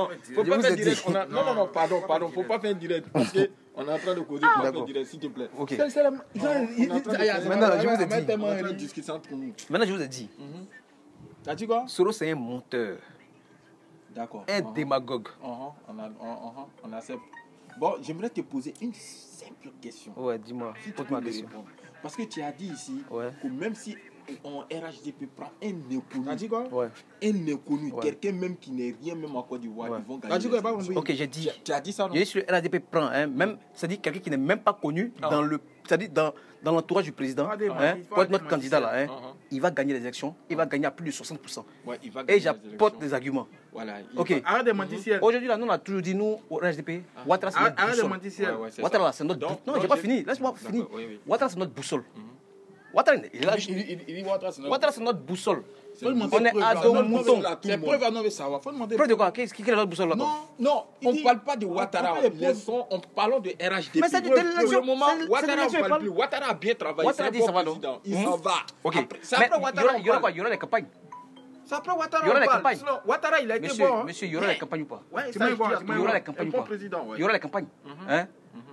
Non, faut pas faire direct. Non, pardon, faut pas faire direct parce que on est en train de causer pour faire direct, s'il te plaît. Ok. Maintenant, je vous ai dit. Maintenant, je vous ai dit. T'as dit quoi? Soro, c'est un monteur. D'accord. Un démagogue. On accepte. Bon, j'aimerais te poser une simple question. Ouais, dis-moi. Si tu Pose-moi peux la me question. répondre. Parce que tu as dit ici Ouais. que même si on RHDP prend un inconnu, T'as dit quoi? Ouais. un inconnu, Ouais. quelqu'un même qui n'est rien même en Côte d'Ivoire, Ouais. ils vont gagner. T'as dit quoi? les Pas élections. compris. Ok, j'ai dit. Tu as dit ça, non? J'ai dit sur le RADP prend, hein, même, c'est-à-dire quelqu'un qui n'est même pas connu dans le, c'est-à-dire dans l'entourage du président, Pas des hein, magiciens, pour être pas notre des candidat là, hein, magiciens. il va gagner les élections, il va gagner à plus de 60%. Ouais, il va Et gagner les j'apporte élections. des arguments. Voilà. Ok. Arrête de mentir, ciel. Aujourd'hui là, nous on a toujours dit nous au RHDP, Ouattara c'est notre Arrête de boussole. mentir, ciel. c'est Ouattara ça. là, c'est notre Donc, boussole. Non, donc j'ai pas j'ai- fini. Laisse-moi D'accord, finir. oui. Ouattara c'est notre boussole. Ouattara, il est là. Il dit Ouattara, c'est notre- Ouattara c'est notre boussole. Faut demander On est preuve, à là. dos Non, mouton. là, tout le C'est monde. preuve à nous de savoir. Faut demander Preuve de quoi? Quelle est notre boussole là? Non, on ne parle pas de Ouattara. on peut les Laissons, on parlons de RHDP. Mais c'est de Pour l'élection. le moment, C'est de Ouattara l'élection, ne il parle parle. plus. Ouattara a bien travaillé. Ouattara c'est dit un ça bon va, non? président. Il s'en va. Ok. Après- C'est Mais après il y Ouattara aura on quoi? parle. Il y aura les campagnes. C'est après Ouattara Il y aura on les parle. campagnes. Sinon, Ouattara, il a été Monsieur, bon. monsieur, il y aura les campagnes ou pas? Ouais, Tu ça, m'as je voir, dis, tu il m'as y Il y aura aura les campagnes ou un bon pas? président. Il y aura les campagnes. Hein?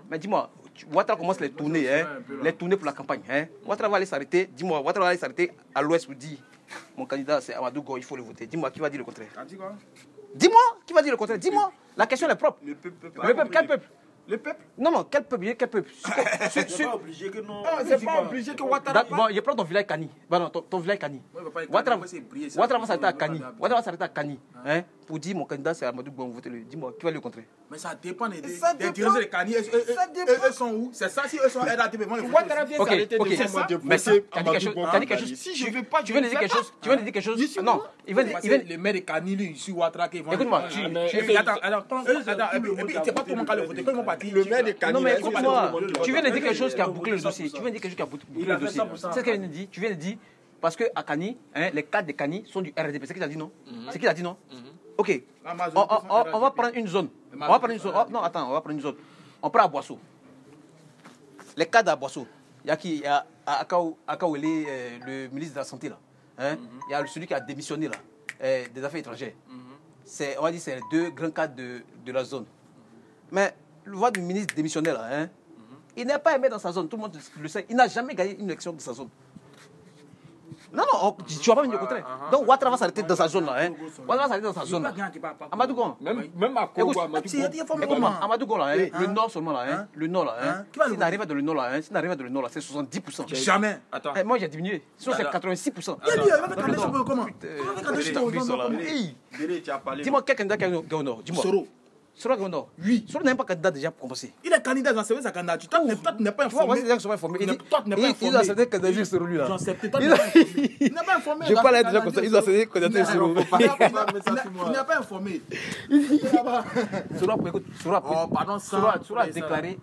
Mais dis-moi, Ouattara commence les tournées, hein? Les tournées pour la campagne. Hein? Ouattara va aller s'arrêter. Dis-moi, Ouattara va aller s'arrêter à l'ouest pour dire mon candidat c'est Amadou Go, il faut le voter. Dis-moi, qui va dire le contraire? T'as dit quoi? Dis-moi, qui va dire le contraire? Dis-moi. La question est propre. Le peuple, Le peuple, quel peuple? Le peuple. Non, quel peuple? Quel peuple? C'est pas obligé que non. C'est pas obligé que Ouattara Bon, il prend ton village Kani. Bon, non, ton village Kani. Ouattara va s'arrêter à Kani. Ouattara va s'arrêter à Kani. Hein? Pour dire mon candidat c'est Amadou Go, votez-le. Dis-moi, qui va le contrer? Mais ça dépend des dépend. dirigeants des Cani. Eux sont où? C'est ça, si eux sont RATP, moi, les Ouattara vient Ok, s'arrêter ok. de C'est moi ça. de Mais pousser t'as dit quelque chose. Amadou T'as dit Go. quelque chose. Si je veux pas, Tu viens de dire quelque chose. Tu viens de dire quelque chose. Non, il vient de. Les maires de Cani, ici, Ouattara, qui vont. Écoute-moi, Attends, et puis, c'est pas tout le monde qui a le voté. Quand ils vont partir, Le maire de Cani. Non, mais là, écoute-moi, c'est tu viens de dire quelque chose qui a bouclé le dossier. Tu viens de dire quelque chose qui a bouclé Il a le fait dossier. 100%. C'est ce qu'il vient de dire. Tu viens de dire, parce qu'à Kani, les cadres de Kani sont du RDP. C'est ce qu'il a dit, non? C'est ce qu'il a dit, non? Ok. On va prendre une zone. On va prendre une zone. Non, attends, on va prendre une zone. On prend à Boisseau. Les cadres à Boisseau. Il y a qui? Il y a Akaoueli, le ministre de la Santé, là. Hein? Il y a celui qui a démissionné, là, des Affaires étrangères. On va dire c'est les deux grands cadres de la zone. Mais le voix du ministre démissionnaire, là, hein, il n'est pas aimé dans sa zone, tout le monde le sait. Il n'a jamais gagné une élection dans sa zone. Non, tu vas pas me dire le contraire. Donc Ouattara va s'arrêter dans sa zone là. Hein. Ouattara va s'arrêter dans sa zone là. Amadou Gon. Même à Congo, Amadou Gon là, hein, le nord seulement là. Hein, le nord là. Hein. S'il n'arrive dans le nord là, s'il n'arrive dans le nord là, c'est 70%. Jamais. Attends. Moi j'ai diminué. Sinon c'est 86%. Comment? Délé, tu as parlé. Dis-moi quel candidat qui est au nord. Dis-moi. Soro. Soro qui est au nord. Oui. Soro n'est même pas candidat déjà commencé. Il est candidat dans sa candidature. Toi, tu n'es pas Tu vois, moi, informé. c'est des gens qui sont informés. Toi, tu n'es pas informé. Il a accepté candidature sur lui là. J'en sais peut-être. Toi, tu n'es pas informé. Il n'est pas informé. Je parle à des gens comme ça. Ils ont accepté candidature sur lui. Il n'est pas informé. Oh, pardon, ça. Soro a déclaré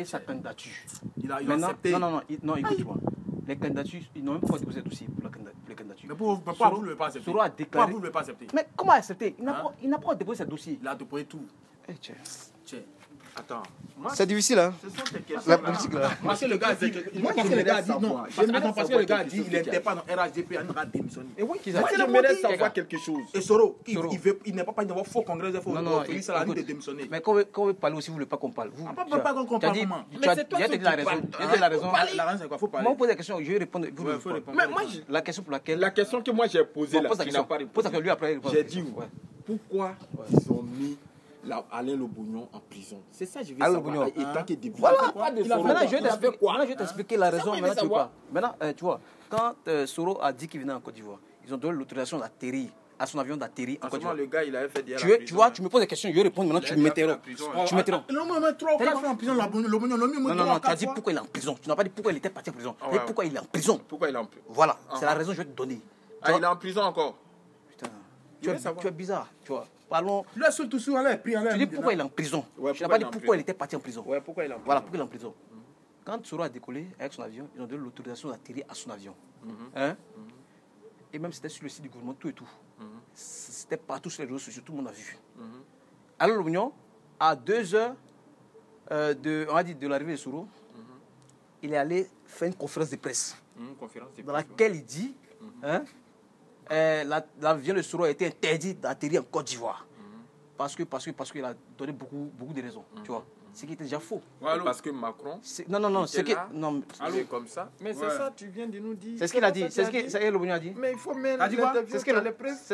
sa candidature. Il a accepté. accepté. Non, écoute-moi. Les candidatures, ils n'ont même pas déposé de dossier pour les candidatures. Mais pourquoi vous ne l'avez pas accepté? Soro a déclaré. Pourquoi vous ne l'avez pas accepté? Mais comment accepter? Il n'a pas déposé ce dossier. Il a déposé tout. Tiens. Attends. C'est difficile, hein? Ce sont tes questions. La politique, là. Parce que le gars dit. Parce que le gars a dit non. Parce que le gars a dit il n'était pas dans RHDP, il a démissionné. Et oui, qu'ils Moi, j'aimerais savoir quelque chose. Et Soro, il n'est pas pas dans faux congrès, il faut offrir ça à lui de écoute, démissionner. mais quand vous parlez aussi, vous ne voulez pas qu'on parle. Vous, pas qu'on parle comment? Tu as dit la raison. Tu as dit la raison. La raison, c'est quoi? Faut Moi, parler. vous posez la question, je vais répondre. Vous Ouais, ne faut répondez répondre. pas. Mais moi, La question pour laquelle. la question que moi j'ai posée là, Pose la tu question. n'as pas répondu. Pose la question, lui après. J'ai dit Ouais. pourquoi ils ont mis Alain Le Bougnon en prison. C'est ça que je veux Alain Le savoir. Bougnon. Et tant que député. Voilà. Il a fait Maintenant, quoi? je vais t'expliquer la raison. Ça, Maintenant, tu savoir. vois. Maintenant, tu vois, quand Soro a dit qu'il venait en Côte d'Ivoire, ils ont donné l'autorisation d'atterrir, à son avion d'atterrir en Côte d'Ivoire. Le gars, il avait fait des. Tu vois, tu me poses des questions, je vais répondre. Maintenant, tu m'interromps. Tu m'interromps. Non, mais 3 ou 4 fois en prison, Non, tu as dit pourquoi il est en prison. Tu n'as pas dit pourquoi il était parti en prison. Tu as dit pourquoi il est en prison. Pourquoi il est en prison? Voilà, c'est la raison que je vais te donner. Ah, il est en prison encore. Putain, tu es bizarre, tu vois. Parlons. Lui, seul tout sur l'air, pris en l'air. Tu dis pourquoi il est en prison. Ouais, Tu n'as pourquoi pas il dit est en pourquoi il prison. était parti en prison. Ouais, pourquoi il est en prison? Voilà, pourquoi il est en prison. Quand Soro a décollé avec son avion, ils ont donné l'autorisation d'atterrir à son avion. Hein? Et même c'était sur le site du gouvernement, tout et tout. C'était partout sur les réseaux sociaux, tout le monde a vu. Alors l'Union, à 2 heures on va dire de l'arrivée de Soro, il est allé faire une conférence de presse dans laquelle il dit l'avion de Soro a été interdit d'atterrir en Côte d'Ivoire. parce qu'il a donné beaucoup de raisons, tu vois. Ce qui était déjà faux. Parce que Macron. Non, c'est que. Non, c'est comme ça. Mais c'est ça, tu viens de nous dire. C'est ce qu'il a dit. C'est ce que le Bognon a dit. Mais il faut mettre. C'est ce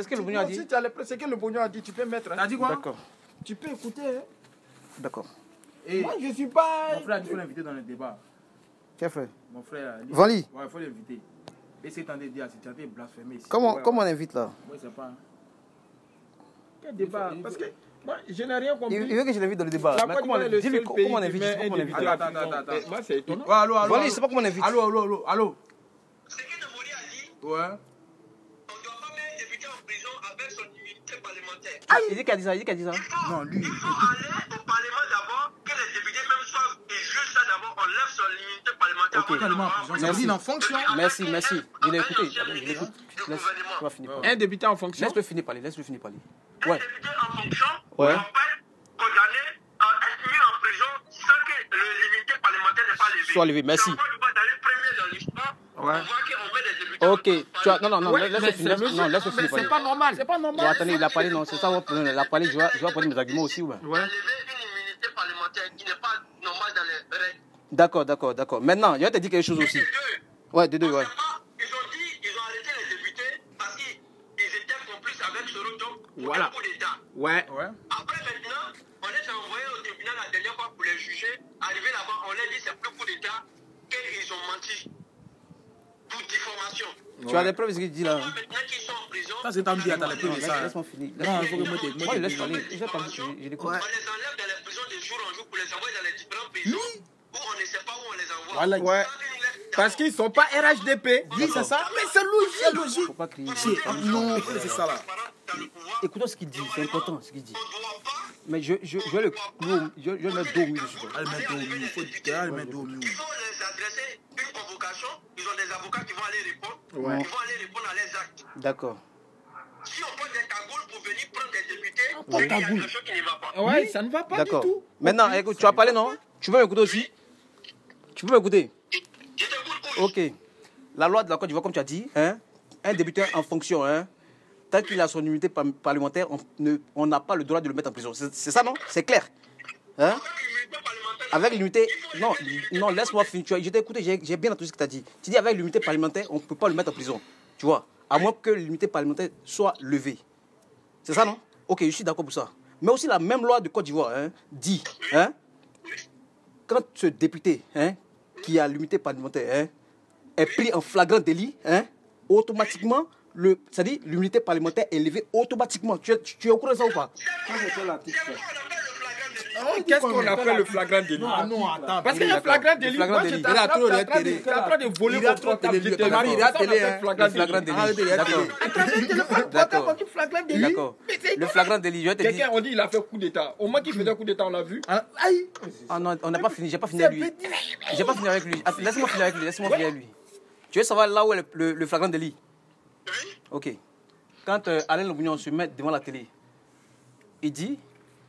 que le Bognon a dit. Si tu as les presse, c'est que le Bognon a dit, tu peux mettre. T'as dit quoi? D'accord. Tu peux écouter. D'accord. Moi, je suis pas. Mon frère, il faut l'inviter dans le débat. Quel frère? Mon frère. Vali. Ouais, il faut l'inviter. Et c'est en dire, si tu as été blasphémé ici. Comment on invite là? Moi, je sais pas. Quel débat? Parce que moi, je n'ai rien compris. Il veut que je l'invite dans le débat. Mais comment on invite? Comment on invite? Attends. Moi, c'est étonnant. Allô. Vali, je sais pas comment on invite. Allô. Ce que le Mori a dit, Ouais. on ne doit pas mettre les députés en prison avec son immunité parlementaire. Ah, il dit qu'il a dit ça. Non, lui. Il faut aller au Parlement d'abord, que les députés même soient et jugent ça d'abord, on lève son immunité parlementaire. Ok. Merci. En fonction. Merci. Il a écouté. Je l'écoute. Tu vas finir. Un député en fonction. Laisse-le finir parler. Un député en fonction, Ouais. on peut condamné à être mis en prison sans que l'immunité parlementaire n'est pas levée. Soit levé, merci. Dans les premiers dans l'histoire, on voit qu'on met des députés. Ok. Non, laisse-le finir. Non, laisse-le finir parler. C'est pas normal. C'est pas normal. Attendez, il a parlé, non, c'est ça votre problème. Il a parlé, je vais prendre mes arguments aussi. Ouais. Lever une immunité parlementaire qui n'est pas normale dans les règles. D'accord. Maintenant, je vais te dire quelque chose aussi. Ouais, de deux, ouais. Ils ont dit, ils ont arrêté les députés parce qu'ils étaient complices avec Soroto pour Voilà. le coup d'État. Ouais. Après maintenant, on les a envoyés au tribunal la dernière fois pour les juger. Arrivé là-bas, on leur dit c'est plus coup d'État qu'ils ont menti pour diffamation. Tu as les preuves de ce qu'il dit là. Maintenant qu'ils sont en prison, Ça, c'est un dit, attends, les preuves de ça. Laisse-moi finir. Non, il faut que moi, Moi, je laisse parler. Je l'écoute. on les enlève dans les prisons de jour en jour pour les envoyer dans les différentes prisons où on ne sait pas où on les envoie. Voilà. Ouais. Parce qu'ils sont pas RHDP. Oui, c'est ça. Mais c'est logique. Faut pas crier. Non, c'est ça là. Écoutons ce qu'il dit, c'est important ce qu'il dit. Mais je vais le mettre dos au milieu dessus. Elle met dos au milieu. Il faut le mettre dos au milieu. Il faut les adresser une convocation. Ils ont des avocats qui vont aller répondre. Ouais. Ils vont aller répondre à leurs actes. D'accord. Si on prend des cagoules pour venir prendre des députés, c'est qu'il y a quelque chose qui ne va pas. Ouais, ça ne va pas du D'accord. tout. Maintenant, écoute, tu vas parler, non? Tu veux m'écouter aussi? Tu peux m'écouter? Je t'écoute. Ok. La loi de la Côte d'Ivoire, comme tu as dit, hein, un député en fonction, hein, tant qu'il a son immunité parlementaire, on n'a pas le droit de le mettre en prison. C'est ça, non? C'est clair. Hein? Avec l'immunité... Non, laisse-moi finir. Je t'ai écouté, j'ai bien entendu ce que tu as dit. Tu dis avec l'immunité parlementaire, on ne peut pas le mettre en prison. Tu vois? À moins que l'immunité parlementaire soit levée. C'est ça, non? Ok, je suis d'accord pour ça. Mais aussi la même loi de Côte d'Ivoire dit, hein, quand ce député qui a l'immunité parlementaire est pris en flagrant délit, automatiquement, c'est-à-dire l'immunité parlementaire est levée automatiquement. Tu es au courant de ça ou pas? Qu'est-ce qu'on appelle le flagrant délit? Non, attends. Parce qu'il y a flagrant délit. Flagrant délit. Tu es en train de voler mon portable. Ton mari, il a télé. Flagrant délit. D'accord. D'accord. Le flagrant délit, je vais te dire. Quelqu'un, on dit il a fait coup d'État. Au moins qu'il faisait coup d'État, on l'a vu. Ah non, on n'a pas fini. J'ai pas fini avec lui. J'ai pas fini avec lui. Laisse-moi finir avec lui. Tu veux savoir là où est le flagrant délit? Ok. Quand Alain Lobignon se met devant la télé, il dit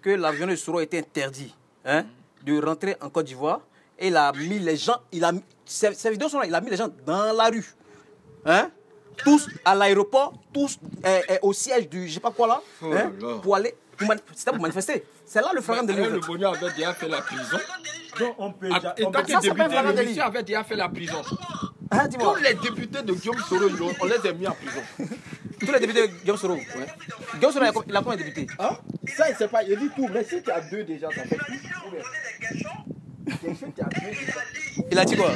que l'avion de Soro était interdit de rentrer en Côte d'Ivoire et il a mis les gens, ces vidéos sont là, il a mis les gens dans la rue. Tous à l'aéroport, tous au siège du je sais pas quoi là, pour aller, c'était pour manifester. C'est là le flagrant délit. Le Bognon avait déjà fait la prison. Donc on peut. Et tant que député, le monsieur avait déjà fait la prison. Tous les députés de Guillaume Soro, on les a mis en prison. Tous les députés de Guillaume Soro. Guillaume Soro, il a combien de députés? Ça, il sait pas. Il dit tout. Mais si tu as deux déjà, ça fait plus. Il a dit quoi? Ouais.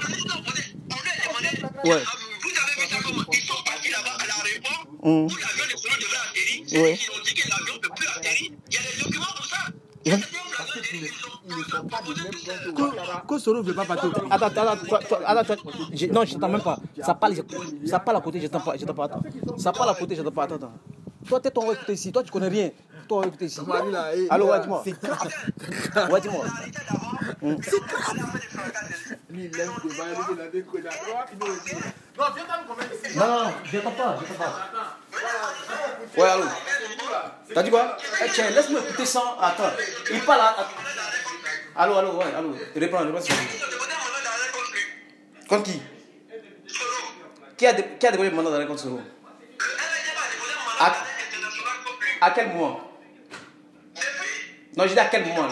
Vous avez vu ça comment ils sont partis là-bas à l'aéroport où l'avion de Soro devait atterrir. Ouais. Ils ont dit que l'avion ne peut plus atterrir. Il y a des documents pour ça. Ils ne sont pas du même plan que Que Soro ne veut pas partir. Attends, non, je t'entends même pas. Ça parle à côté, je t'entends pas. Attends. Ça parle à côté, je t'entends pas. Attends. Toi, t'es ton écouter ici. Toi, tu connais rien. Toi, écoutez ici. Allô, ouais, dis-moi. c'est grave. Ouais, dis-moi. C'est grave. Lui, il aime que il a des connards. Non, je t'entends pas. Ouais, allô. T'as dit quoi? Tiens, laisse-moi écouter sans. Attends. Il parle à. Allô. Réponds. Contre qui? Qui a déposé le mandat d'arrêt contre Soro? À quel moment? Non, je dis à quel moment.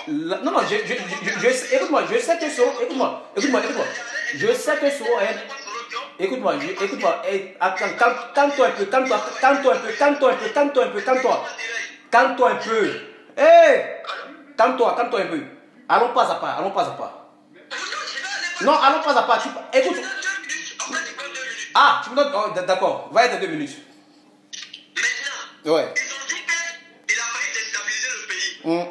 Non, non, écoute-moi, je sais que Soro, écoute-moi. Je sais que Soro est... Écoute-moi, calme-toi un peu, calme-toi un peu. Hé, calme-toi un peu. Allons pas à pas. Non, allons pas à pas. Écoute. Ah, tu me donnes... Oh, d'accord, va être 2 minutes. Maintenant, ouais. ils ont dit qu'il a failli déstabiliser le pays. Hein?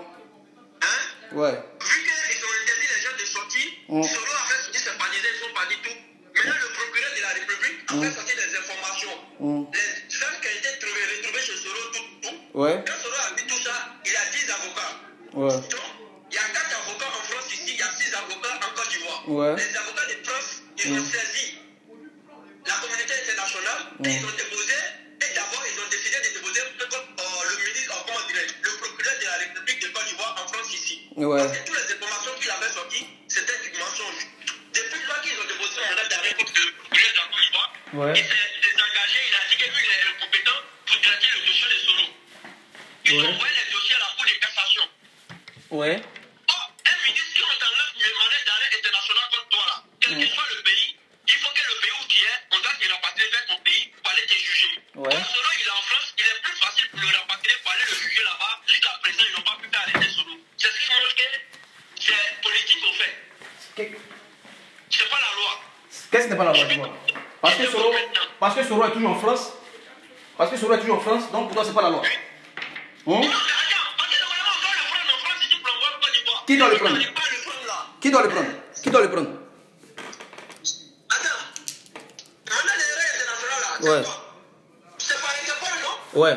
Ouais. Vu qu'ils ont interdit les gens de sortir, Soro a fait sortir ses partisans, ils sont partis tout. Maintenant, le procureur de la République a fait sortir des informations. Les gens qui ont été retrouvés chez Soro, tout. Ouais. Quand Soro a vu tout ça, il a 10 avocats. Ouais. Donc, il y a 4 avocats en France ici, il y a 6 avocats en Côte d'Ivoire. Ouais. Les avocats de France, ils ont saisi la communauté internationale et ils ont déposé, et d'abord ils ont décidé de déposer le ministre, comment dirais-je, le procureur de la République de Côte d'Ivoire en France ici. Ouais. Parce que toutes les informations qu'il avait sorties, c'était du mensonge. Depuis lors qu'ils ont déposé un mandat d'arrêt contre le procureur de la Côte d'Ivoire, Ouais. il s'est désengagé, il a dit que lui il est compétent pour traiter le dossier de Soro. Ils ont envoyé les dossiers à la Cour de cassation. Ouais. Oh, un ministre qui enlève le mandat d'arrêt international contre toi là, quel que soit le pays, il faut que le pays où tu es, on doit te rapatrier vers ton pays pour aller te juger. Ouais. Quand Soro il est en France, il est plus facile pour le rapatrier pour aller le juger là-bas. Jusqu'à présent, ils n'ont pas pu faire arrêter Soro. C'est ce qui montre que c'est politique au fait. C'est pas la loi. Qu'est-ce que n'est pas la loi, dis-moi? Parce que Soro est toujours en France. Donc pour toi, c'est pas la loi. Non, mais attends, parce que normalement, on doit le prendre en France ici pour l'envoyer au Côte d'Ivoire. Qui doit le prendre? On n'arrive pas à le prendre là. Qui doit le prendre? Attends, le mandat d'arrêt international là, c'est Ouais. quoi? C'est pas Interpol, non? Ouais.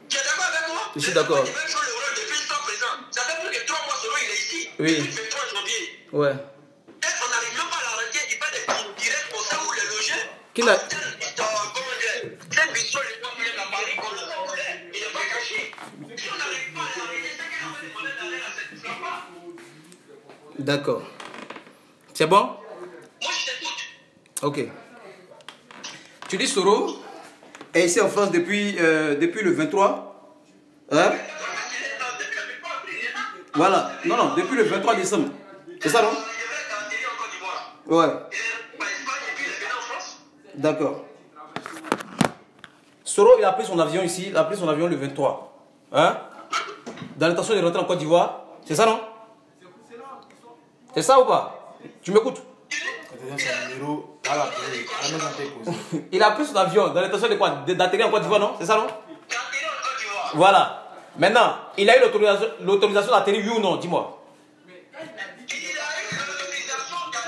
Tu es d'accord avec moi? Je suis d'accord. Les gens jouent le rôle depuis jusqu'à présent. Ça fait plus que 3 mois Soro il est ici. Oui. Depuis le 23 janvier. Ouais. Et on n'arrive même pas à l'arrêter. Il fait des cours directs au sein où les loger. Qui l'a- Comment dire? Tel bistrot, les points viennent à Paris comme le Congolais. Il n'est pas caché. Si on n'arrive pas à l'arrêter, c'est qu'il a fait des mandats d'arrêt là, ça ne sera pas. D'accord. C'est bon? Moi je t'écoute. Ok. Tu dis Soro est ici en France depuis le 23. Hein? Voilà. Non, depuis le 23 décembre. C'est ça, non? Ouais. D'accord. Soro, il a pris son avion ici. Il a pris son avion le 23. Hein? Dans l'intention de rentrer en Côte d'Ivoire. C'est ça, non? C'est ça ou pas? Tu m'écoutes? Il a pris son avion dans l'intention de quoi? D'atterrir en Côte d'Ivoire, non? C'est ça, non? Voilà. Maintenant, il a eu l'autorisation d'atterrir, oui ou non? Dis-moi.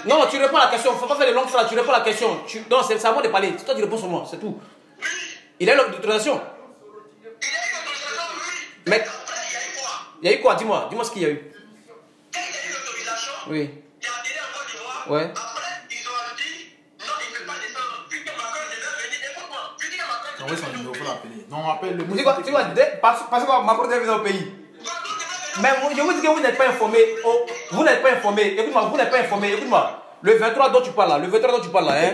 Non, tu réponds à la question. Il ne faut pas faire de longues phrases. Tu réponds à la question. Non, c'est à moi de parler. C'est toi qui réponds sur moi. C'est tout. Il a eu l'autorisation. Mais il y a eu quoi? Dis-moi. Dis-moi ce qu'il y a eu. Oui. Ouais. Après, ils ont dit, non, il ne peut pas descendre. Vu que Macron devait venir, écoute-moi. Vu que Macron devait venir. Non, il faut l'appeler. Non, appelle le Tu vois, parce que Macron devait venir au pays. Mais je vous dis que vous n'êtes pas informé. Oh, vous n'êtes pas informé. Écoute-moi, vous n'êtes pas informé. Écoute-moi. Le 23 dont tu parles là. Le 23 dont tu parles là. Hein?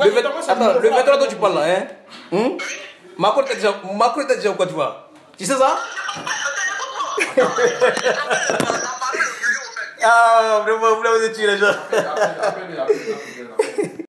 Le 23 dont tu parles là. Hein? Macron était déjà au Côte d'Ivoire. Tu sais ça? Ah, vraiment, vous l'avez tué les gens.